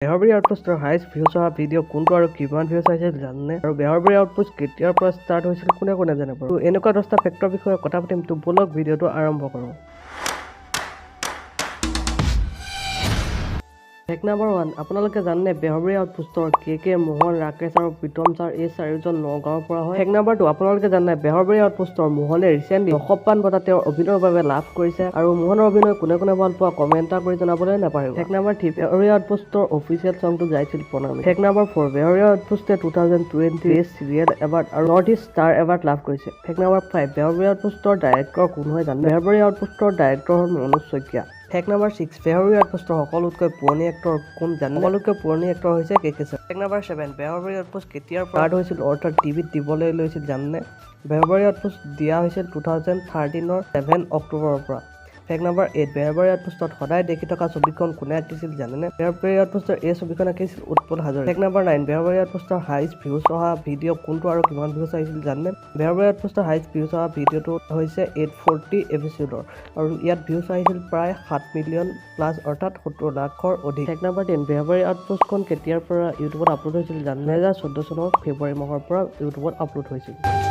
Beharbari Outpost highest views of video কোনটো আৰু কিমান ভিউজ আহিছিল জানে আৰু Beharbari Outpost কেতিয়াৰ পৰা ষ্টাৰ্ট হৈছিল কোনে জানে বাৰু এনেকুৱা 10টা ফেক্টৰ বিষয়ে কথা পাতিম তো বলক ভিডিওটো আৰম্ভ কৰো Fact number 1 আপোনালোকে জানে Beharbari Outpost কে মোহন ৰাকেশ আৰু প্ৰীতম ছাৰ এই চাৰিজন নগাঁৱৰ পৰা হয় Fact number 2 আপোনালোকে জানে Beharbari Outpost মোহনে ৰিসেন্টলি 900 বঁটা তেওঁৰ অভিনয়ৰ বাবে লাভ কৰিছে আৰু মোহনৰ অভিনয় কোনে ভাল পোৱা কমেন্ট কৰি জনাবলৈ নাপাহৰিব Fact number 3 Beharbari Outpost official সংটো গাইছিল পনামি Fact number 4 Beharbari Outpost 2020 Best Serial Award আৰু North East Star Award লাভ কৰিছে Fact number 5 Beharbari Outpost director কোন হয় জানে Beharbari Outpost ডাইৰেক্টৰ হ'ল Manoj Saikia Fact number 6 Beharbari Outpost সকলোতকৈ পুৰণি এক্টৰ কোন জানে সকলোতকৈ পুৰণি এক্টৰ হৈছে কেকে Fact number 7 Beharbari Outpost কেতিয়াৰ পৰা ষ্টাৰ্ট হৈছিল অৰ্থাৎ টিভিত দিবলৈ লৈছিল জানে Beharbari Outpost দিয়া হৈছিল 2013 ৰ 7 অক্টোবৰৰ পৰা Fact number 8 Beharbari Outpost সদায় দেখি থকা ছবিখন কোনে আঁকিছিল জানেনে Beharbari Outpost এই ছবিখন আঁকিছিল Utpal Hazarika Fact number 9 Beharbari Outpost highest views অহা ভিডিও কোনটো আৰু কিমান ভিউজ আহিছিল জানেনে Beharbari Outpost হাইষ্ট ভিউজ অহা ভিডিওটো হৈছে 840 এপিসোডৰ আৰু ইয়াত ভিউজ আহিছিল প্ৰায় 7 মিলিয়ন প্লাস অৰ্থাৎ 70 লাখৰ অধিক Fact number 10 Beharbari Outpost খন কেতিয়াৰ পৰা ইউটিউবত আপলোড হৈছিল জানেনে 2014 চনৰ ফেব্ৰুৱাৰী মাহৰ পৰা ইউটিউবত আপলোড হৈছিল